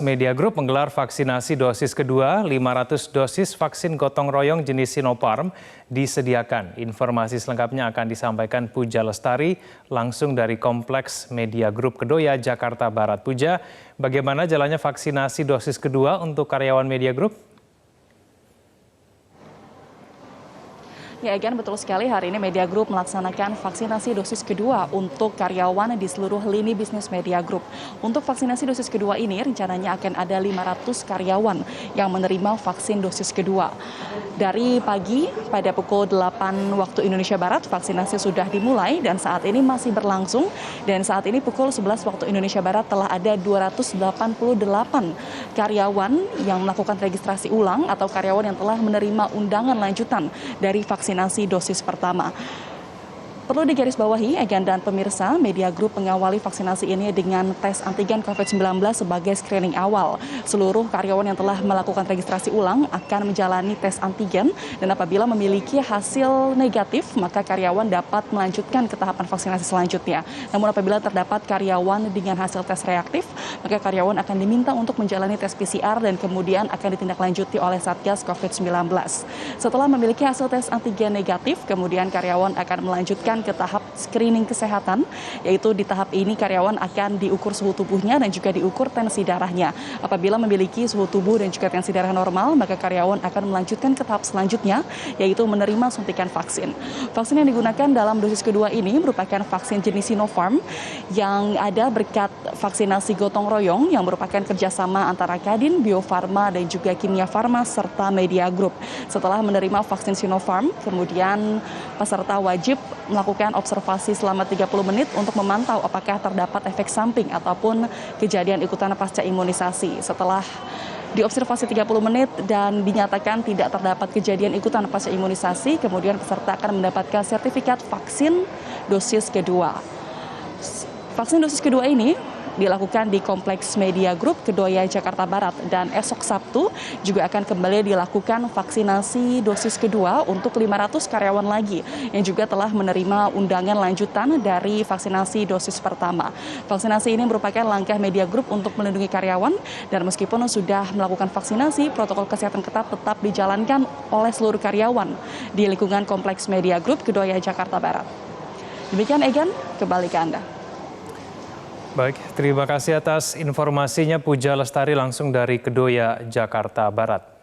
Media Group menggelar vaksinasi dosis kedua, 500 dosis vaksin gotong royong jenis Sinopharm disediakan. Informasi selengkapnya akan disampaikan Puja Lestari langsung dari Kompleks Media Group Kedoya, Jakarta Barat. Puja, bagaimana jalannya vaksinasi dosis kedua untuk karyawan Media Group? Ya, Egan, betul sekali. Hari ini Media Group melaksanakan vaksinasi dosis kedua untuk karyawan di seluruh lini bisnis Media Group. Untuk vaksinasi dosis kedua ini rencananya akan ada 500 karyawan yang menerima vaksin dosis kedua. Dari pagi pada pukul 8 waktu Indonesia Barat, vaksinasi sudah dimulai dan saat ini masih berlangsung. Dan saat ini pukul 11 waktu Indonesia Barat telah ada 288 karyawan yang melakukan registrasi ulang atau karyawan yang telah menerima undangan lanjutan dari vaksinasi dosis pertama. Perlu digarisbawahi, Egan dan pemirsa, Media Group mengawali vaksinasi ini dengan tes antigen COVID-19 sebagai screening awal. Seluruh karyawan yang telah melakukan registrasi ulang akan menjalani tes antigen dan apabila memiliki hasil negatif, maka karyawan dapat melanjutkan ke tahapan vaksinasi selanjutnya. Namun apabila terdapat karyawan dengan hasil tes reaktif, maka karyawan akan diminta untuk menjalani tes PCR dan kemudian akan ditindaklanjuti oleh Satgas COVID-19. Setelah memiliki hasil tes antigen negatif, kemudian karyawan akan melanjutkan ke tahap screening kesehatan, yaitu di tahap ini karyawan akan diukur suhu tubuhnya dan juga diukur tensi darahnya. Apabila memiliki suhu tubuh dan juga tensi darah normal, maka karyawan akan melanjutkan ke tahap selanjutnya, yaitu menerima suntikan vaksin. Vaksin yang digunakan dalam dosis kedua ini merupakan vaksin jenis Sinopharm yang ada berkat vaksinasi gotong royong yang merupakan kerjasama antara Kadin, Bio Farma, dan juga Kimia Farma serta Media Group. Setelah menerima vaksin Sinopharm, kemudian peserta wajib melakukan observasi selama 30 menit untuk memantau apakah terdapat efek samping ataupun kejadian ikutan pasca imunisasi. Setelah diobservasi 30 menit dan dinyatakan tidak terdapat kejadian ikutan pasca imunisasi, kemudian peserta akan mendapatkan sertifikat vaksin dosis kedua. Vaksin dosis kedua ini dilakukan di Kompleks Media Group Kedoya, Jakarta Barat, dan esok Sabtu juga akan kembali dilakukan vaksinasi dosis kedua untuk 500 karyawan lagi yang juga telah menerima undangan lanjutan dari vaksinasi dosis pertama. Vaksinasi ini merupakan langkah Media Group untuk melindungi karyawan dan meskipun sudah melakukan vaksinasi, protokol kesehatan ketat tetap dijalankan oleh seluruh karyawan di lingkungan Kompleks Media Group Kedoya, Jakarta Barat. Demikian, Egan, kembali ke Anda. Baik, terima kasih atas informasinya Puja Lestari langsung dari Kedoya, Jakarta Barat.